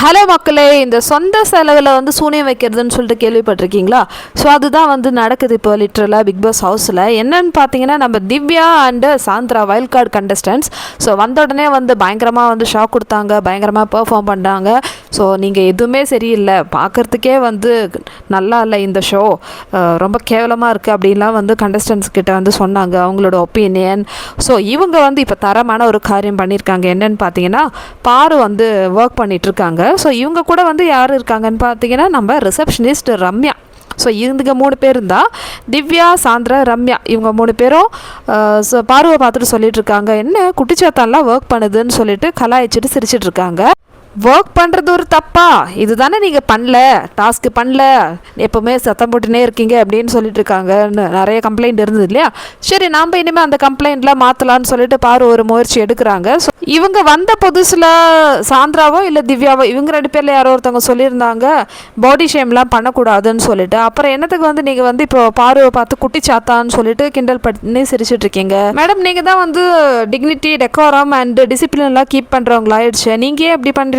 Hello மக்களே, இந்த சொந்த செலவில் வந்து சூனியம் வைக்கிறதுன்னு சொல்லிட்டு கேள்விப்பட்டிருக்கீங்களா? ஸோ அதுதான் வந்து நடக்குது இப்போ லிட்ரலாக பிக் பாஸ் ஹவுஸில். என்னன்னு பார்த்தீங்கன்னா, நம்ம Divya and Sandra wild card contestants. So வந்த உடனே வந்து பயங்கரமாக வந்து ஷாக் கொடுத்தாங்க, பயங்கரமாக பெர்ஃபார்ம் பண்ணாங்க. ஸோ நீங்கள் எதுவுமே சரியில்லை, பார்க்குறதுக்கே வந்து நல்லா இல்லை, இந்த ஷோ ரொம்ப கேவலமாக இருக்குது அப்படின்லாம் வந்து கண்டஸ்டன்ஸ் கிட்ட வந்து சொன்னாங்க அவங்களோட ஒப்பீனியன். ஸோ இவங்க வந்து இப்போ தரமான ஒரு காரியம் பண்ணியிருக்காங்க. என்னன்னு பார்த்தீங்கன்னா, பாரு வந்து ஒர்க் பண்ணிகிட்ருக்காங்க. ஸோ இவங்க கூட வந்து யார் இருக்காங்கன்னு பார்த்தீங்கன்னா, நம்ம ரிசப்ஷனிஸ்ட் ரம்யா. ஸோ இவங்க 3 பேர் இருந்தால் திவ்யா, சாந்த்ரா, ரம்யா இவங்க 3 பேரும் பார்வை பார்த்துட்டு சொல்லிட்டு இருக்காங்க, என்ன குட்டிச்சாத்தான்லாம் ஒர்க் பண்ணுதுன்னு சொல்லிட்டு கலாய்ச்சிட்டு சிரிச்சிட்டு இருக்காங்க. ஒர்க் பண்ணுறது ஒரு தப்பா? இது தானே நீங்கள் பண்ணல, டாஸ்க்கு பண்ணல, எப்போவுமே சத்தம் போட்டுனே இருக்கீங்க அப்படின்னு சொல்லிட்டு இருக்காங்கன்னு நிறைய கம்ப்ளைண்ட் இருந்தது இல்லையா? சரி, நாம் இனிமேல் அந்த கம்ப்ளைண்ட்லாம் மாற்றலான்னு சொல்லிட்டு பாரு ஒரு முயற்சி எடுக்கிறாங்க. ஸோ இவங்க வந்த புதுசில் சாந்த்ராவோ இல்லை திவ்யாவோ இவங்க 2 பேரில் யாரோ ஒருத்தவங்க சொல்லியிருந்தாங்க பாடி ஷேம்லாம் பண்ணக்கூடாதுன்னு சொல்லிட்டு. அப்புறம் என்னத்துக்கு வந்து நீங்கள் வந்து இப்போ பாருவை பார்த்து குட்டி சாத்தான்னு சொல்லிட்டு கிண்டல் பண்ணி சிரிச்சிட்டு இருக்கீங்க? மேடம், நீங்கள் தான் வந்து டிக்னிட்டி, டெக்கோரம் அண்ட் டிசிப்ளின்லாம் கீப் பண்ணுறவங்களாயிடுச்சு, நீங்கள் ஏன் இப்படி பண்ணுறீங்க?